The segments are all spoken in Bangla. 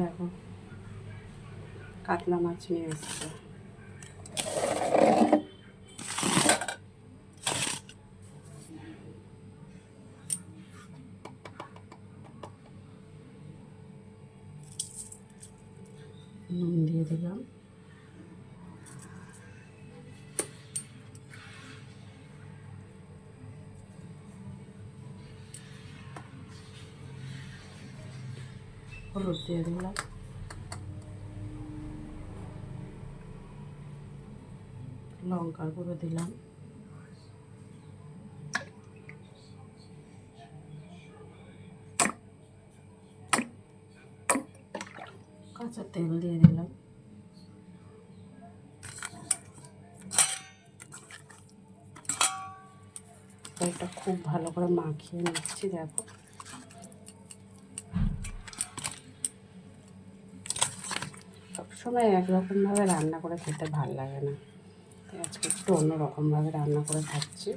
দেখো কাতলা মাছ নিয়ে এসছে। নুন দিয়ে দিলাম, হলুদ দিয়ে দিলাম, লঙ্কার গুঁড়ো দিলাম, কাঁচা তেল দিয়ে দিলাম, এটা খুব ভালো করে মাখিয়ে নিচ্ছি। দেখো সবসময় একরকমভাবে রান্না করে খেতে ভালো লাগে না, আজকে একটু অন্যরকমভাবে রান্না করে খাচ্ছি।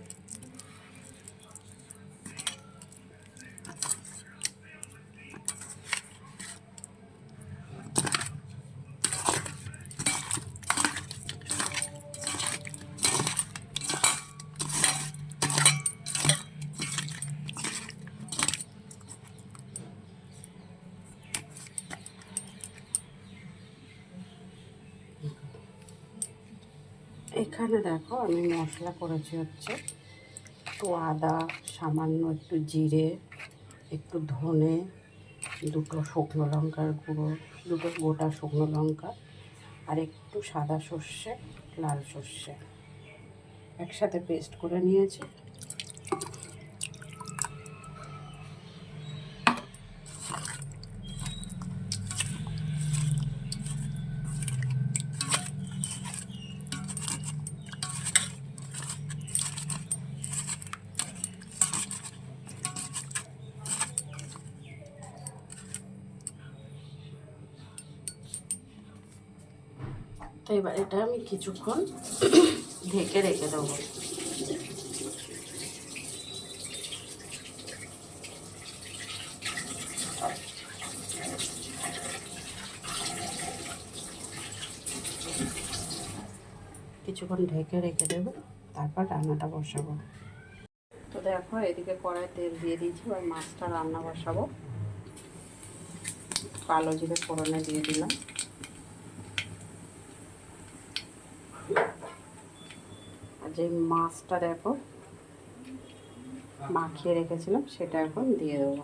এখানে দেখো আমি মশলা করেছি হচ্ছে একটু আদা, সামান্য একটু জিরে, একটু ধনে, দুটো শুকনো লঙ্কার গুঁড়ো, দুটো গোটা শুকনো লঙ্কা, আর একটু সাদা সর্ষে, লাল সর্ষে একসাথে পেস্ট করে নিয়েছি। তো এবার এটা আমি কিছুক্ষণ ঢেকে রেখে দেবো। কিছুক্ষণ ঢেকে রেখে দেবো, তারপর রান্নাটা বসাবো। তো দেখো এদিকে কড়াই তেল দিয়ে দিয়েছি, আর মাছটা রান্না বসাবো। কালো জিরে ফোড়নে দিয়ে দিলাম, আর যে মাছটা দেখো মাখিয়ে রেখেছিলাম সেটা এখন দিয়ে দেবো।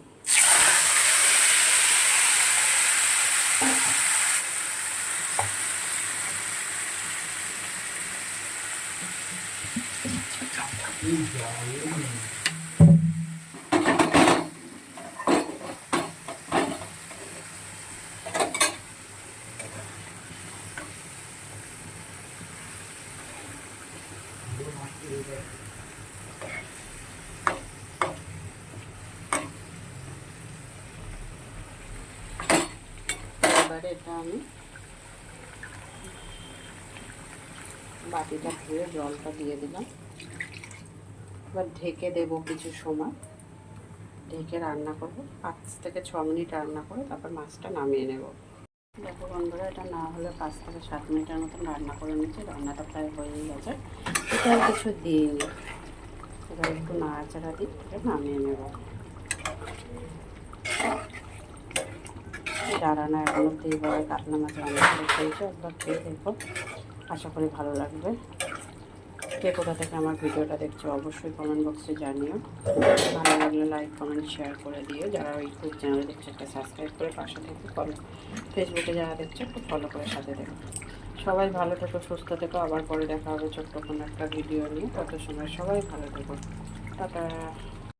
এবারে এটা আমি বাটিটা ধুয়ে জলটা দিয়ে দিলাম। এবার ঢেকে দেবো কিছু সময়, ঢেকে রান্না করবো 5 থেকে 6 মিনিট রান্না করে তারপর মাছটা নামিয়ে নেব। দেখো বন্ধুরা, এটা না হলে 5 থেকে 7 মিনিটের মতন রান্না করে নিচ্ছি। রান্নাটা প্রায় হয়েই গেছে, এটা আর কিছু দিইনি। এবার একটু নাড়াচাড়া দিই, এটা নামিয়ে নেব। যারা না এখন অব্দি এইভাবে কাতলা মাছ রান্না করে খেয়েছে, একবার খেয়ে দেখো, আশা করি ভালো লাগবে। কে কোথা থেকে আমার ভিডিওটা দেখছো অবশ্যই কমেন্ট বক্সে জানিও। ভালো লাগলে লাইক, কমেন্ট, শেয়ার করে দিও। যারা ইউটিউব চ্যানেলে দেখছো একটা সাবস্ক্রাইব করে পাশে থেকে ফলো, ফেসবুকে যারা দেখছো একটু ফলো করে সাথে দেখো। সবাই ভালো থেকো, সুস্থ থেকো। আবার পরে দেখা হবে ছোট্ট কোনো একটা ভিডিও নিয়ে। তত সময় সবাই ভালো থেকো। টাটা।